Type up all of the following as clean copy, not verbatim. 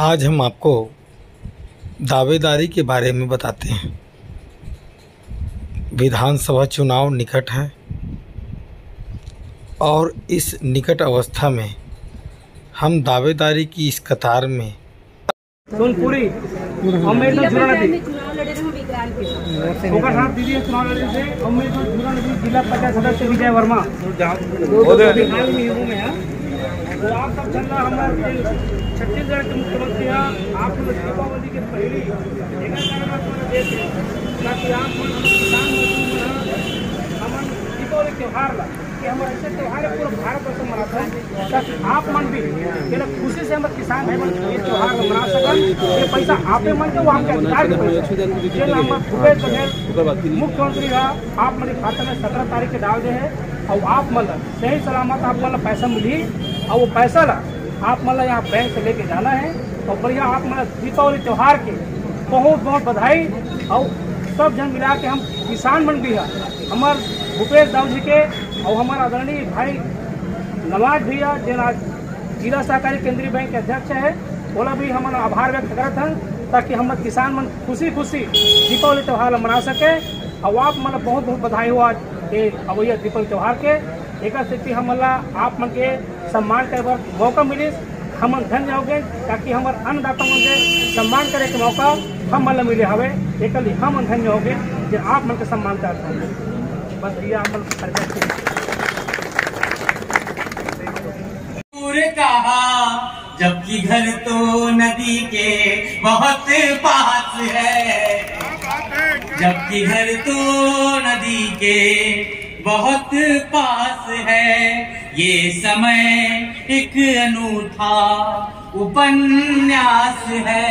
आज हम आपको दावेदारी के बारे में बताते हैं। विधानसभा चुनाव निकट है और इस निकट अवस्था में हम दावेदारी की इस कतार में सोनपुरी जिला पंचायत सदस्य विजय वर्मा तो आप सब चल रहा हमारे छत्तीसगढ़ के मुख्यमंत्री हैं। आप लोग दीपावली के पहले ताकि आप किसान हम दीपावली त्यौहार ला कि हमारे ऐसे त्यौहार है पूरा भारत वर्ष मनाता है ताकि आप मन भी खुशी से हमारे किसान भाई मन ये त्यौहार मना सकन। ये पैसा आपे मन के वो आपके अधिकार के मुख्यमंत्री है आप मन खाते में 17 तारीख के डाल दे है और आप मतलब सही सलामत आप मतलब पैसा मिली और वो पैसा ला आप मतलब यहाँ बैंक से लेके जाना है और बढ़िया आप मतलब दीपावली त्यौहार के बहुत बहुत बधाई। और सब जन मिला के हम किसान मन भी है हमारे भूपेश दाऊ जी के और हमारा आदरणीय भाई नवाज भैया जो जिला सहकारी केंद्रीय बैंक के अध्यक्ष है बोला भी हम आभार व्यक्त करते हैं ताकि हम किसान मन खुशी खुशी दीपावली त्यौहार मना सके। और आप मतलब बहुत बहुत बधाई हुआ अवैया दीपावली त्यौहार के एक स्थिति हम आप मन के सम्मान करे मौका मिली हम धन्य हो गए ताकि हमारे अन्नदाता मन के सम्मान करे के मौका हम मतलब मिले हवे एक हम धन्य हो गए जो आप मन के सम्मान करते हैं। बस भैया आप कहा जबकि घर तो नदी के बहुत पास है, जबकि घर तो नदी के बहुत पास है, ये समय एक अनूठा उपन्यास है।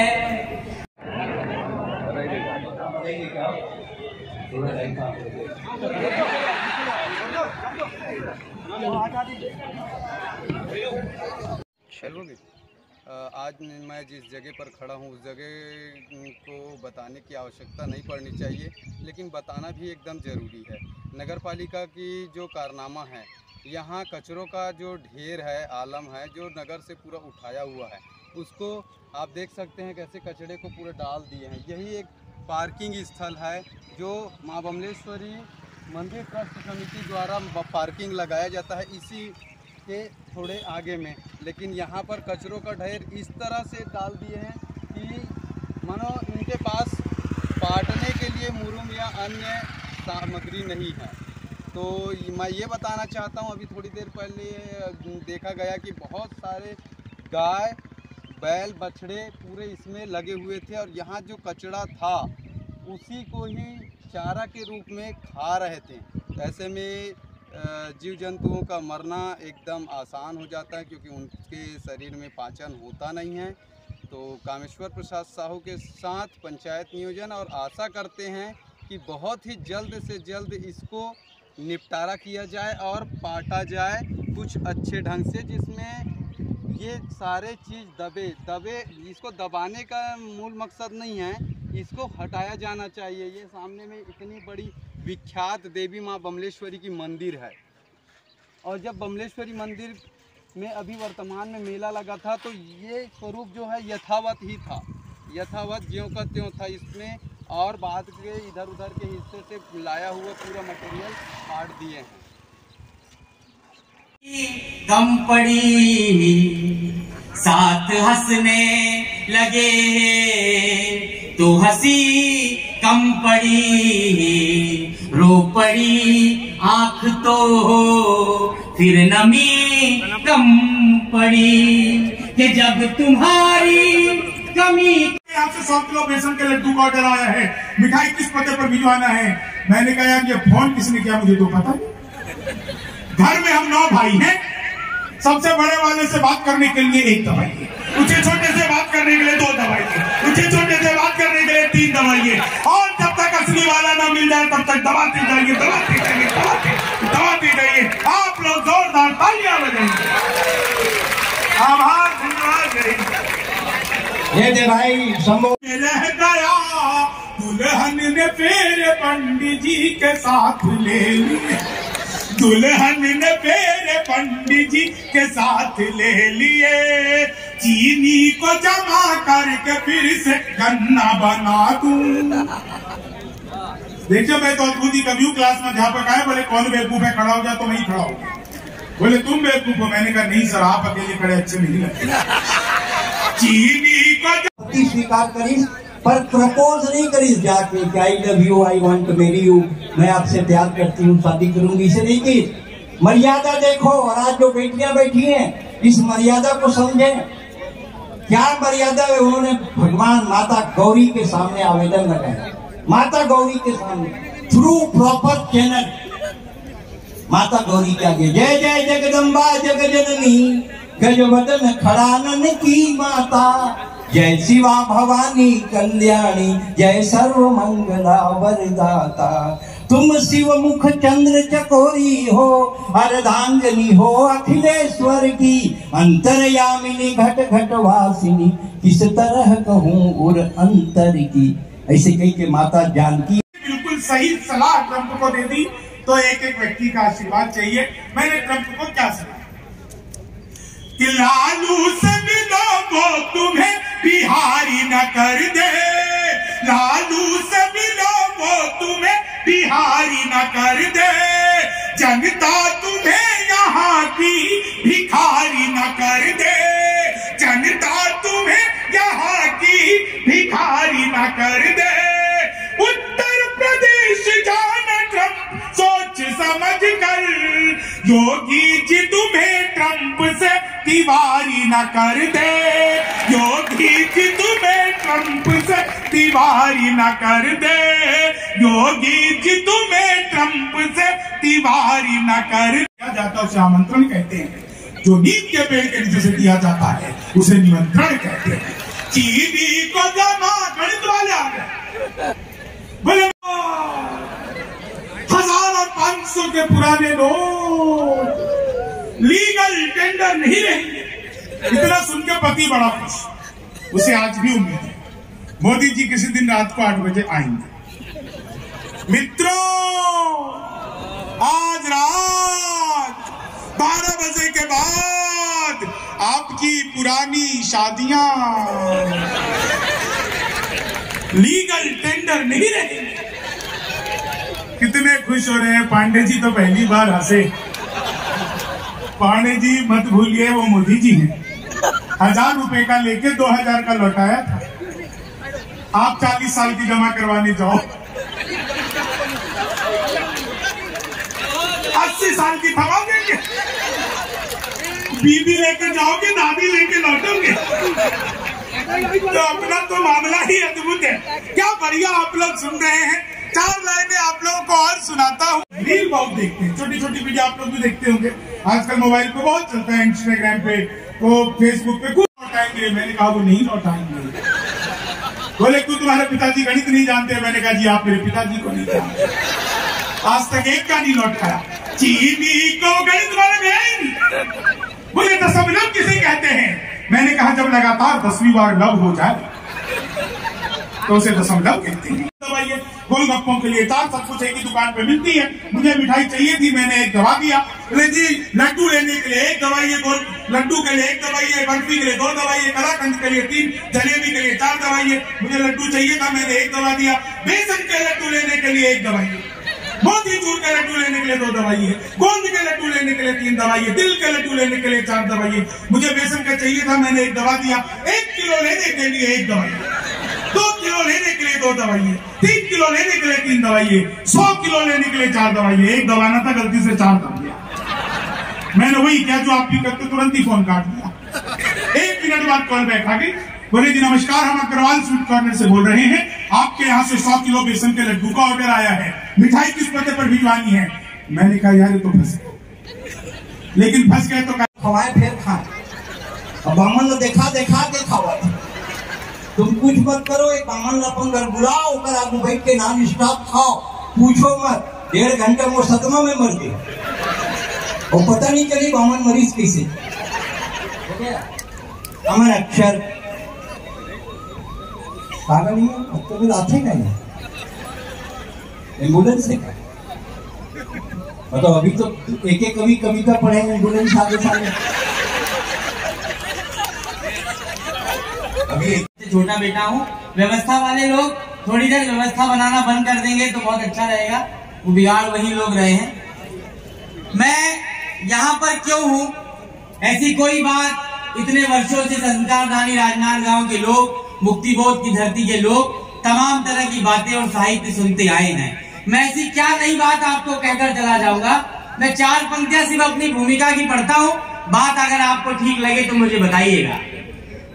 आज मैं जिस जगह पर खड़ा हूँ उस जगह को बताने की आवश्यकता नहीं पड़नी चाहिए, लेकिन बताना भी एकदम ज़रूरी है। नगर पालिका की जो कारनामा है, यहाँ कचरों का जो ढेर है, आलम है जो नगर से पूरा उठाया हुआ है, उसको आप देख सकते हैं कैसे कचरे को पूरा डाल दिए हैं। यही एक पार्किंग स्थल है जो माँ बमलेश्वरी मंदिर ट्रस्ट समिति द्वारा पार्किंग लगाया जाता है इसी के थोड़े आगे में, लेकिन यहाँ पर कचरों का ढेर इस तरह से डाल दिए हैं कि मानो इनके पास बांटने के लिए मुरुम या अन्य सामग्री नहीं है। तो मैं ये बताना चाहता हूँ, अभी थोड़ी देर पहले देखा गया कि बहुत सारे गाय बैल बछड़े पूरे इसमें लगे हुए थे और यहाँ जो कचरा था उसी को ही चारा के रूप में खा रहे थे। ऐसे में जीव जंतुओं का मरना एकदम आसान हो जाता है क्योंकि उनके शरीर में पाचन होता नहीं है। तो कामेश्वर प्रसाद साहू के साथ पंचायत नियोजन और आशा करते हैं कि बहुत ही जल्द से जल्द इसको निपटारा किया जाए और पाटा जाए कुछ अच्छे ढंग से, जिसमें ये सारे चीज़ दबे इसको दबाने का मूल मकसद नहीं है, इसको हटाया जाना चाहिए। ये सामने में इतनी बड़ी विख्यात देवी माँ बमलेश्वरी की मंदिर है और जब बमलेश्वरी मंदिर में अभी वर्तमान में मेला लगा था तो ये स्वरूप जो है यथावत ही था, यथावत ज्यों का त्यों था। इसमें और बाद के इधर उधर के हिस्से से लाया हुआ पूरा मटेरियल काट दिए हैं। कम पड़ी साथ हंसने लगे तो हंसी कम पड़ी, रो पड़ी आँख तो फिर नमी कम पड़ी कि जब तुम्हारी कमी। आपसे 100 किलो बेसन के लड्डू का ऑर्डर आया है, मिठाई किस पते पर भिजवाना है। मैंने कहा यार ये फोन किसने किया मुझे तो पता नहीं। घर में हम 9 भाई हैं, सबसे बड़े वाले से बात करने के लिए 1 दवाई है, ऊंचे छोटे से बात करने के लिए 2 दवाई है, ऊंचे छोटे से बात करने के लिए 3 दवाई है, और जब तक असली वाला ना मिल जाए तब तक दबाती जाइए, दबाती जाइए, दबाती जाइए। आप लोग जोरदार तालियां बजाइए। आभार धन्यवाद। ये भाई रह गया दुल्हन ने फिर पंडित जी के साथ ले लिया, दुल्हन ने फिर पंडित जी के साथ ले लिए। चीनी को जमा करके फिर से गन्ना बना दूं। देखिए मैं तो अद्भुत कभी क्लास में अध्यापक आए, बोले कौन बेवकूफ है, खड़ा हो जा। तो नहीं खड़ा हो गया। बोले तुम बेवकूफ हो। मैंने कहा नहीं सर, आप अकेले खड़े अच्छे नहीं लगते। चीनी को स्वीकार करीस पर प्रपोज नहीं करीस जाके कि I love you, I want to marry you, मैं आपसे प्यार करती हूँ, शादी करूंगी, इसे नहीं की। मर्यादा देखो। और आज जो बेटियां बैठी हैं इस मर्यादा को समझें। क्या मर्यादा है? उन्होंने भगवान माता गौरी के सामने आवेदन लगाया, माता गौरी के सामने थ्रू प्रॉपर चैनल माता गौरी के आगे जय जय जगदम्बा जग जननी गजवदन खड़ानन की माता, जय शिवा भवानी कल्याणी, जय सर्व मंगला वरदाता। तुम शिव मुख चंद्र चकोरी हो, अर्धांगनी हो अखिलेश्वर की, अंतर्यामिनी घट घट वासिनी, किस तरह कहूँ उर अंतर की। ऐसे कही के माता जानकी बिल्कुल सही सलाह ट्रंप को दे दी। तो एक एक व्यक्ति का आशीर्वाद चाहिए। मैंने ट्रंप को क्या सलाह कि लालू से मिलो वो तुम्हें बिहारी न कर दे, लालू से मिलो वो तुम्हें बिहारी न कर दे, जनता तुम्हें यहाँ की भिखारी न कर दे, जनता तुम्हें यहाँ की भिखारी न कर दे। उत्तर प्रदेश जाना ट्रंप सोच समझ कर, योगी जी तुम्हें ट्रंप से दीवारी न कर दे, योगी जी तुम्हें ट्रंप से दीवारी न कर दे, योगी जी तुम्हें ट्रंप से दीवारी न कर दिया जाता उसे आमंत्रण कहते हैं। जो नीम के पेड़ के नीचे से दिया जाता है उसे निमंत्रण कहते हैं। चीनी को जमा, गणित वाले आ गए, बोले 1000 और 500 के पुराने नोट लीगल टेंडर नहीं रहेंगे। इतना सुनकर पति बड़ा खुश, उसे आज भी उम्मीद है मोदी जी किसी दिन रात को 8 बजे आएंगे। मित्रों, आज रात 12 बजे के बाद आपकी पुरानी शादियां लीगल टेंडर नहीं रहेंगे। कितने खुश हो रहे हैं। पांडे जी तो पहली बार हंसे। पांडे जी मत भूलिए वो मोदी जी हैं। 1000 रुपए का लेके 2000 का लौटाया था। आप 40 साल की जमा करवाने जाओ, 80 साल की थमा देंगे। बीबी लेकर जाओगे, दादी लेके लौटोगे। तो अपना तो मामला ही अद्भुत है। क्या बढ़िया आप लोग सुन रहे हैं। 4 लाइनें आप लोगों को और सुनाता हूँ। रील बहुत देखते हैं, छोटी छोटी वीडियो आप लोग भी देखते होंगे। आजकल मोबाइल पे बहुत चलता है, इंस्टाग्राम पे, वो फेसबुक पे। कुछ लौटाएंगे, मैंने कहा वो नहीं लौटाएंगे। बोले क्यों, तुम्हारे पिताजी गणित नहीं जानते। मैंने कहा जी आप मेरे पिताजी को नहीं जानते, आज तक एक का नहीं लौट पाया। चीनी को गणित वाले गया ही नहीं। बोले तो सब लोग किसे कहते हैं। मैंने कहा जब लगातार 10वीं बार लव हो जाए तो उसे दशमलव कहते हैं। दवाइए गोलगप्पों के लिए 4 सब कुछ एक ही दुकान पे मिलती है। मुझे मिठाई चाहिए थी, मैंने एक दवा दिया। बोले जी लड्डू लेने के लिए 1 दवाई है, गोल लड्डू के लिए 1 दवाई है, बर्फी के लिए 2 दवाई है, कलाकंद के लिए 3, जलेबी के लिए 4 दवाई है। मुझे लड्डू चाहिए था, मैंने 1 दवा दिया। बेसन के लड्डू लेने के लिए 1 दवाई है, मोतीचूर के लड्डू लेने के लिए 2 दवाई है, गोंद के लड्डू लेने के लिए 3 दवाई है, तिल के लड्डू लेने के लिए 4 दवाई है। मुझे बेसन का चाहिए था, मैंने 1 दवा दिया। 1 किलो लेने के लिए 1 दवाई, 2 किलो लेने के लिए 2 दवाई है, 3 किलो लेने के लिए 3 दवाई है, 100 किलो लेने के लिए 4 दवाई है। 1 दवा ना था, गलती से 4 दवा दिया। मैंने वही क्या जो आप भी करते, तुरंत ही फोन काट दिया। 1 मिनट बाद कॉल बैक आ गई। बोले जी नमस्कार, हम अग्रवाल स्वीट कॉर्नर से बोल रहे हैं। आपके यहाँ से 100 किलो बेसन के लड्डू का ऑर्डर आया है, मिठाई किस पते पर भिजवानी है। मैंने कहा यार ये तो फंस गए, लेकिन फंस गए तो खवाए फिर खाए। अब बामन ने देखा देखा के खावा। तुम कुछ मत करो, एक बामन अपन घर बुलाओ, कर आगू बैठ के नान स्टॉप खाओ, पूछो मत। 1.5 घंटे वो सदमा में मर गए और पता नहीं चली बामन मरीज कैसे। अमर अक्षर पागल नहीं है, अब तो फिर आते नहीं एम्बुलेंस से का मतलब अभी तो एक कवि कविता पढ़े एम्बुलेंस आगे साले। अभी छोटा बेटा हूँ। व्यवस्था वाले लोग थोड़ी देर व्यवस्था बनाना बंद कर देंगे तो बहुत अच्छा रहेगा। वो बिगाड़ वही लोग रहे हैं। मैं यहाँ पर क्यों हूँ, ऐसी कोई बात, इतने वर्षों से संस्कारदानी राजनांदगांव के लोग, मुक्तिबोध की धरती के लोग तमाम तरह की बातें और साहित्य सुनते आए हैं। मैं ऐसी क्या नई बात आपको कहकर चला जाऊंगा। मैं 4 पंक्तियां सिर्फ अपनी भूमिका की पढ़ता हूँ। बात अगर आपको ठीक लगे तो मुझे बताइएगा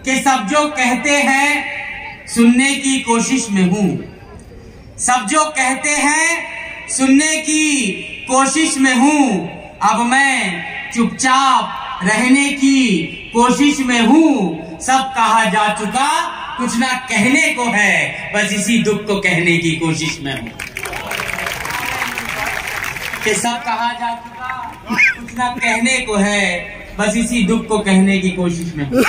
कि सब जो कहते हैं सुनने की कोशिश में हूँ, सब जो कहते हैं सुनने की कोशिश में हूँ। अब मैं चुपचाप रहने की कोशिश में हूँ। सब कहा जा चुका, कुछ ना कहने को है, बस इसी दुख को कहने की कोशिश में हूँ। कि सब कहा जा चुका, कुछ ना कहने को है, बस इसी दुख को कहने की कोशिश में हूँ।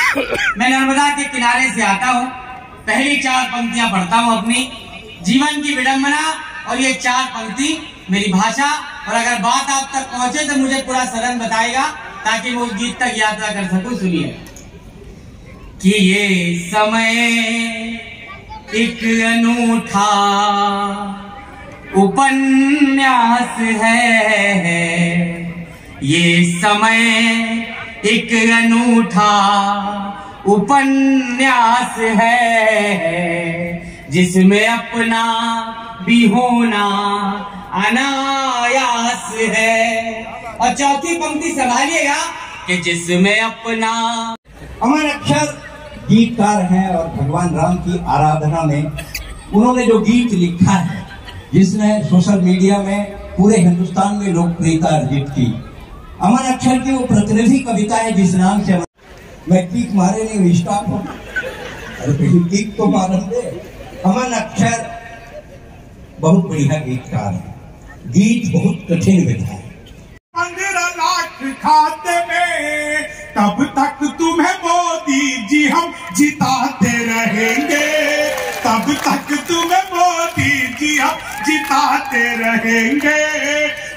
मैं नर्मदा के किनारे से आता हूँ। पहली 4 पंक्तियां पढ़ता हूँ अपनी जीवन की विडंबना, और ये 4 पंक्ति मेरी भाषा, और अगर बात आप तक पहुंचे तो मुझे पूरा सरल बताएगा ताकि मैं उस गीत तक यात्रा कर सकूं। सुनिए कि ये समय एक अनूठा उपन्यास है, ये समय एक अनूठा उपन्यास है, जिसमें अपना भी होना अनायास है। और चौथी पंक्ति संभालिएगा कि जिसमें अपना। अमर अक्षर गीतकार हैं और भगवान राम की आराधना में उन्होंने जो गीत लिखा है, जिसने सोशल मीडिया में पूरे हिंदुस्तान में लोकप्रियता अर्जित की। अमर अक्षर की वो प्रतिनिधि कविता है जिस नाम से मैं किक मारे नहीं स्टार्ट हूँ। अरे पहले किक तो मालूम दे। अमर अक्षर बहुत बढ़िया गीतकार है, गीत बहुत कठिन विधा है। 15 लाख खाते में तब तक तुम्हें मोदी जी हम जिताते रहेंगे, तब तक तुम्हें मोदी जी हम जिताते रहेंगे।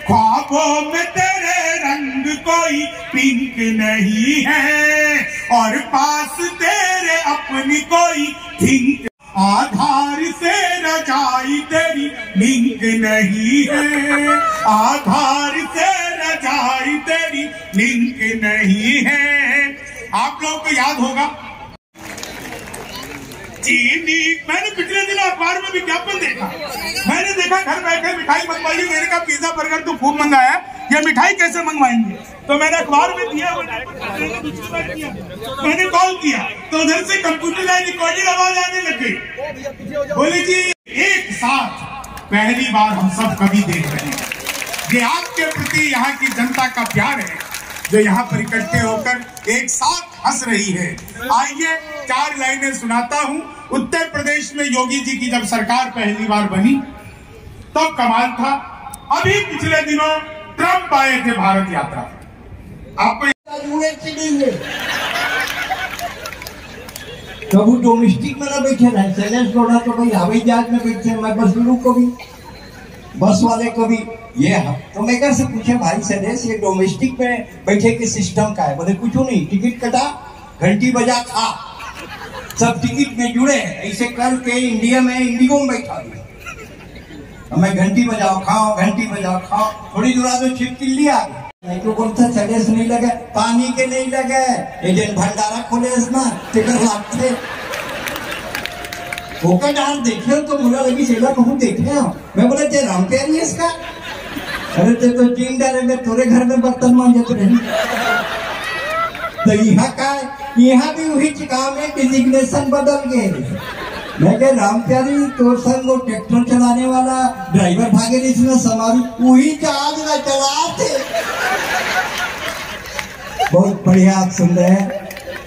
ख्वाबों में तेरे रंग कोई पिंक नहीं है, और पास तेरे अपनी कोई थिंक। आधार से रजाई तेरी लिंक नहीं है, आधार से रजाई तेरी लिंक नहीं है। आप लोगों को याद होगा चीनी, मैंने पिछले दिन अखबार में विज्ञापन देखा। मैंने देखा घर बैठे मिठाई मंगवाई, मैंने कहा पिज्जा बर्गर तो खूब मंगाया, ये मिठाई कैसे मंगवाएंगे। तो मैंने अखबार में दिया, मैंने कॉल किया तो उधर से कंप्यूटर रिकॉर्डिंग आवाज आने लगी। बोले जी एक साथ पहली बार हम सब कभी देख रहे हैं, ये आपके प्रति यहाँ की जनता का प्यार है जो यहाँ पर इकट्ठे होकर एक साथ हंस रही है। आइए 4 लाइनें सुनाता हूँ। उत्तर प्रदेश में योगी जी की जब सरकार पहली बार बनी तब कमाल था। अभी पिछले दिनों ट्रंप आए थे भारत यात्रा, आपको कभी डोमेस्टिक में ना बैठे रहे, शैलेश गौड़ा तो भाई हवाई जहाज में बैठे, मैं बस लोग को भी, बस वाले को भी। ये तो मेकर से पूछे भाई शैलेश ये डोमेस्टिक में बैठे के सिस्टम का है। बोले कुछ नहीं, टिकट कटा, घंटी बजा, खा, सब टिकट में जुड़े हैं। ऐसे करके इंडिया में इंडिगो में बैठा दिया, मैं घंटी बजाओ खाओ, घंटी बजाओ खाओ, थोड़ी दूर आगे छिपकिल लिया नहीं तो बोलता शैलेश नहीं लगे, पानी के नहीं लगे, एजेंट भंडारा खोले इसमें टिकट लागते ओका डाल देखे तो मुझे लगी चला कहूँ देखे हो। मैं बोला ते राम प्यारी है इसका, अरे ते तो चीन डालेंगे तोरे घर में बर्तन मांझते रहे। तो यहाँ का यहाँ भी वही काम है, डिजिग्नेशन बदल गए। मैं कह राम प्यारी तो सर वो ट्रैक्टर चलाने वाला ड्राइवर भागे इसमें समारू वही जहाज में चलाते। बहुत बढ़िया आप सुन रहे हैं।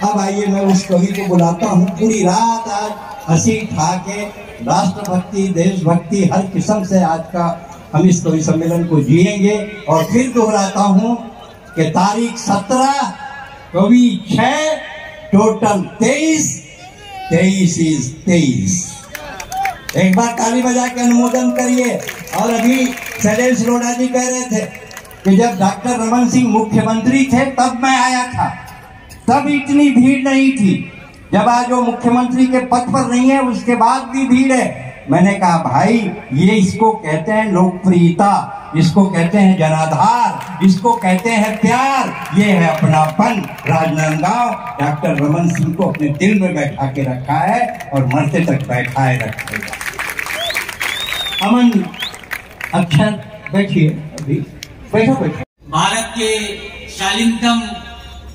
अब आइए मैं उस कवि को बुलाता हूँ। पूरी रात आज हंसी ठा के राष्ट्रभक्ति देशभक्ति हर किस्म से आज का हम इस कवि सम्मेलन को जिएंगे। और फिर दोहराता हूँ कि तारीख 17, कवि 6, टोटल 23 एक बार ताली बजा के अनुमोदन करिए। और अभी शैलेश गौड़ा जी कह रहे थे कि जब डॉक्टर रमन सिंह मुख्यमंत्री थे तब मैं आया था, तब इतनी भीड़ नहीं थी। जब आज वो मुख्यमंत्री के पद पर नहीं है उसके बाद भी भीड़ है। मैंने कहा भाई ये इसको कहते हैं लोकप्रियता, इसको कहते हैं जनाधार, इसको कहते हैं प्यार, ये है अपनापन। राजनांदगांव डॉक्टर रमन सिंह को अपने दिल में बैठा के रखा है और मरते तक बैठाए रखेगा। अमन अक्षर बैठिए, अभी बैठो। भारत के शालीनतम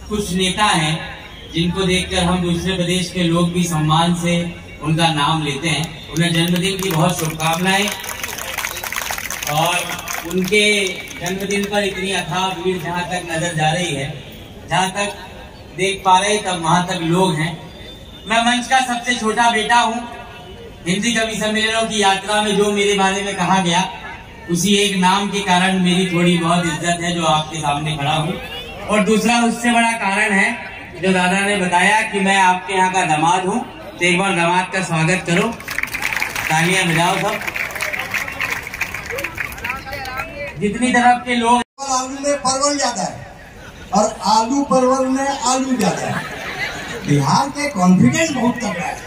कुछ नेता हैं जिनको देखकर हम दूसरे प्रदेश के लोग भी सम्मान से उनका नाम लेते हैं। उन्हें जन्मदिन की बहुत शुभकामनाएं। और उनके जन्मदिन पर इतनी अथाह भीड़ जहां तक नजर जा रही है, जहां तक देख पा रहे तब वहां तक लोग हैं। मैं मंच का सबसे छोटा बेटा हूं। हिंदी कवि सम्मेलनों की यात्रा में जो मेरे बारे में कहा गया, उसी एक नाम के कारण मेरी थोड़ी बहुत इज्जत है जो आपके सामने खड़ा हूं। और दूसरा उससे बड़ा कारण है जो दादा ने बताया कि मैं आपके यहाँ का दामाद हूँ। तो एक बार दामाद का स्वागत करो, तालियां बजाओ सब। जितनी तरफ के लोग, आलू में परवल ज्यादा है और आलू परवल में आलू ज्यादा है। बिहार के कॉन्फिडेंस बहुत कर रहा है।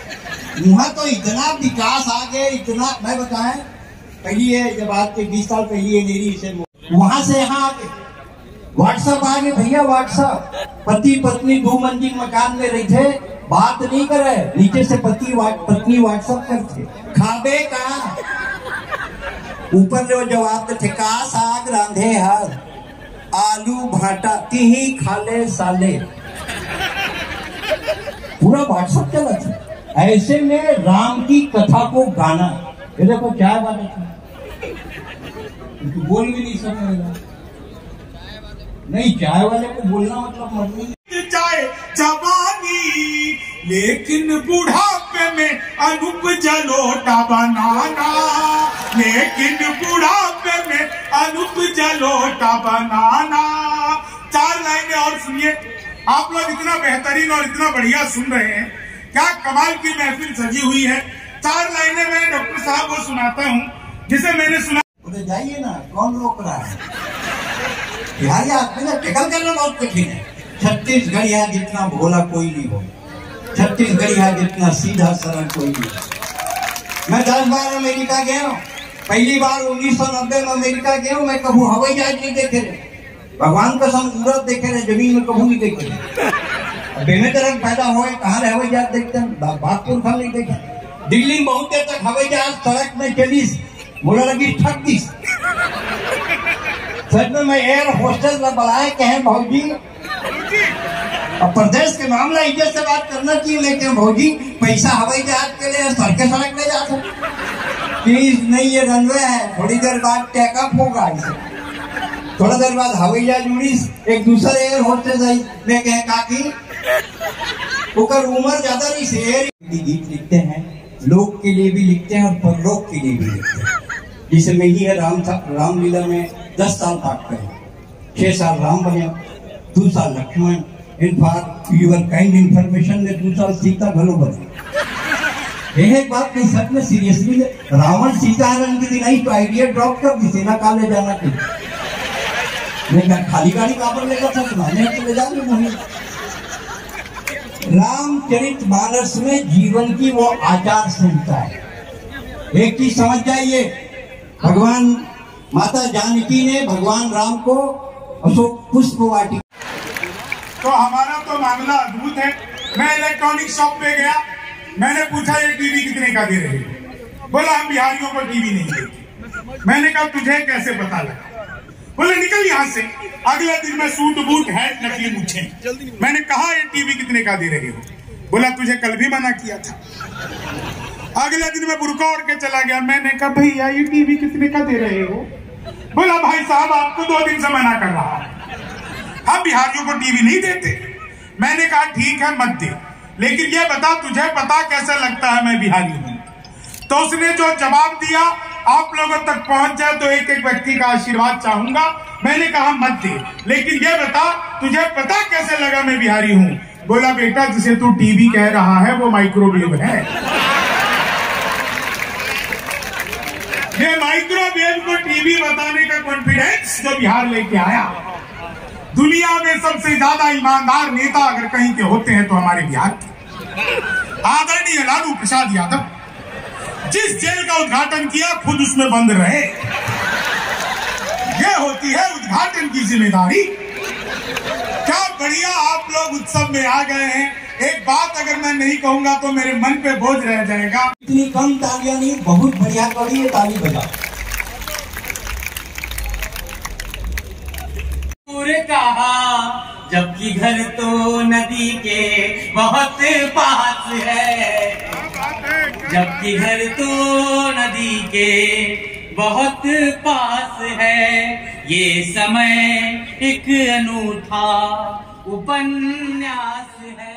वहाँ तो इतना विकास आ गया, इतना मैं बताएं, पहली है जब आज के 20 साल पहले मेरी इसे वहां से यहाँ आ गए, व्हाट्सएप आ गए भैया। व्हाट्सएप, पति पत्नी 2 मंजिल मकान में रहे थे, बात नहीं करे, नीचे से पत्नी व्हाट्सएप करते, खाबे का ऊपर जो जवाब देते का साग रांधे हर आलू भाटा तिही खाले साले, पूरा व्हाट्सएप चला था। ऐसे में राम की कथा को गाना, ये देखो चाय वाले तो बोल भी नहीं सकेगा, नहीं चाय वाले को बोलना मतलब मजबूरी। चाहे जवानी लेकिन बुढ़ापे में अनुपज लोटा बनाना, लेकिन बुढ़ापे में अनुपज लोटा बनाना। 4 लाइनें और सुनिए। आप लोग इतना बेहतरीन और इतना बढ़िया सुन रहे हैं, क्या कमाल की महफिल सजी हुई है। 4 लाइनें मैं डॉक्टर साहब को सुनाता हूँ जिसे मैंने सुना। जाइए ना, कौन रोक रहा है? बिहारी आदमी ना टिकल करना बहुत कठिन है। छत्तीसगढ़ यहाँ जितना भोला कोई नहीं हो, छत्तीसगढ़ यहाँ जितना सीधा सरल कोई नहीं। मैं 10 बार अमेरिका गया हूँ। पहली बार 1990 में अमेरिका गया हूँ। मैं कभी हवाई जहाज नहीं देखे रहे, भगवान का सूरत देखे रहे, जमीन में कभी नहीं देखे रहे। बेमेतरफ पैदा हुए कहाँ हवाई जहाज देखते हैं, बागपुर खा नहीं देखे। दिल्ली में बहुत देर तक हवाई जहाज सड़क में 40 बोला लगी 36। सच में मैं एयर होस्टेस में बुलाए कहे भौजी, अब प्रदेश के मामला इज्जत से बात करना चाहिए, लेकिन भौजी पैसा हवाई जहाज के लिए सड़क ले जा सकते प्लीज नहीं, ये रनवे है, थोड़ी देर बाद टेकअप होगा। थोड़ा देर बाद हवाई जहाज उड़ी, एक दूसरे एयर होस्टेस आई, मैं कहे काकी उकर उम्र ज्यादा नहीं से एयर गीत लिखते हैं, लोग के लिए भी लिखते हैं और परलोक के लिए भी लिखते हैं। जिसमें ही है रामलीला में 10 साल ताक करे, 6 साल राम बने, 2 साल लक्ष्मण, इन फॉर यूर काइंड इन्फॉर्मेशन में 2 साल सीता घलो बने। एक बात नहीं, सच में सीरियसली रावण सीता हरण के दिन आई तो आइडिया ड्रॉप कर दी सेना काल ले जाना के, मैं खाली गाड़ी काबर लेगा था तो ले जाने मुझे। रामचरितमानस में जीवन की वो आचार संहिता है। एक चीज समझ जाइए, भगवान माता जानकी ने भगवान राम को अशोक पुष्प वाटी। तो हमारा तो मामला अद्भुत है। मैं इलेक्ट्रॉनिक शॉप पे गया, मैंने पूछा ये टीवी कितने का दे रहे हो? बोला हम बिहारियों को टीवी नहीं देते। मैंने कहा तुझे कैसे पता लगा? बोले निकल यहाँ से। अगले दिन मैं सूट बूट हैट नकली मुझे। मैंने कहा ये टीवी कितने का दे रहे हो? बोला तुझे कल भी मना किया था। अगले दिन मैं बुरका ओढ़ के चला गया। मैंने कहा भैया ये टीवी कितने का दे रहे हो? बोला भाई साहब आपको 2 दिन से मना कर रहा हूं, हम बिहारियों को टीवी नहीं देते। मैंने कहा ठीक है मत दे, लेकिन ये बता तुझे पता कैसे लगता है मैं बिहारी हूं? तो उसने जो जवाब दिया आप लोगों तक पहुंच जाए तो एक एक व्यक्ति का आशीर्वाद चाहूंगा। मैंने कहा मत दे, लेकिन ये बता तुझे पता कैसे लगा मैं बिहारी हूं? बोला बेटा जिसे तू टीवी कह रहा है वो माइक्रोवेव है। ये माइक्रोवेव को टीवी बताने का कॉन्फिडेंस जो बिहार लेके आया। दुनिया में सबसे ज्यादा ईमानदार नेता अगर कहीं के होते हैं तो हमारे बिहार के। आदरणीय लालू प्रसाद यादव, जिस जेल का उद्घाटन किया खुद उसमें बंद रहे। यह होती है उद्घाटन की जिम्मेदारी। क्या बढ़िया आप लोग उत्सव में आ गए हैं। एक बात अगर मैं नहीं कहूंगा तो मेरे मन पे बोझ रह जाएगा। इतनी कम तालियां नहीं, बहुत बढ़िया करी है, ताली बजाओ। कहा जबकि घर तो नदी के बहुत पास है, जबकि घर तो नदी के बहुत पास है, ये समय एक अनूठा उपन्यास है।